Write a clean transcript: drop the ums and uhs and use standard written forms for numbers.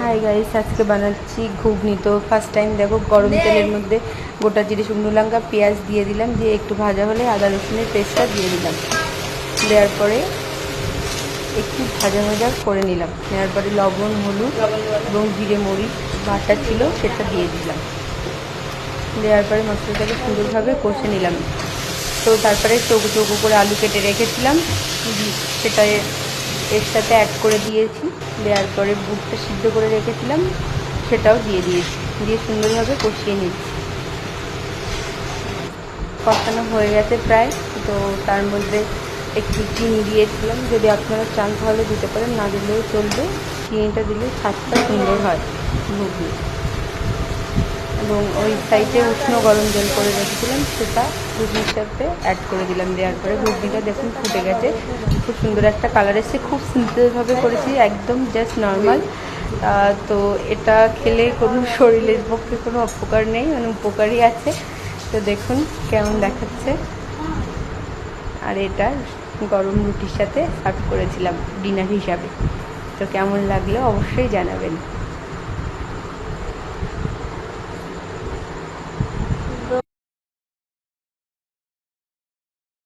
Hi guys, আজকে বানাচ্ছি ঘুগনি। তো ফার্স্ট টাইম দেখো, গরম তেলের মধ্যে গোটা জিরে, শুকনো লঙ্কা, পেঁয়াজ দিয়ে দিলাম। দিয়ে একটু ভাজা হলে আদা রসুনের পেস্টটা দিয়ে দিলাম। দেওয়ার পরে একটু ভাজা ভাজা করে নিলাম। নেওয়ার পরে লবণ, হলুদ এবং জিরে মরিচ বাটা ছিল সেটা দিয়ে দিলাম। দেওয়ার পরে মশলাটাকে সুন্দরভাবে কষে নিলাম। তো তারপরে চৌকো চৌকো করে আলু কেটে রেখেছিলাম, সেটা এর সাথে অ্যাড করে দিয়েছি। দেওয়ার পরে বুটটা সিদ্ধ করে রেখেছিলাম সেটাও দিয়ে দিয়েছি। দিয়ে সুন্দরভাবে কষিয়ে নিচ্ছি। কষানো হয়ে গেছে প্রায়। তো তার মধ্যে একটু চিনি দিয়েছিলাম, যদি আপনারা চান তাহলে দিতে পারেন, না দিলেও চলবে। চিনিটা দিলে স্বাদটা সুন্দর হয় ঘুগনি। এবং ওই সাইডে উষ্ণ গরম জল করে রেখেছিলাম, সেটা ঘুগনির সাথে অ্যাড করে দিলাম। দেওয়ার পরে ঘুগনিটা দেখুন ফুটে গেছে, খুব সুন্দর একটা কালার এসেছে। খুব সিম্পলভাবে করেছি, একদম জাস্ট নর্মাল। তো এটা খেলে কোনো শরীরের পক্ষে কোনো অপকার নেই, মানে উপকারই আছে। তো দেখুন কেমন দেখাচ্ছে। আর এটা গরম রুটির সাথে সার্ভ করেছিলাম ডিনার হিসাবে। তো কেমন লাগলো অবশ্যই জানাবেন।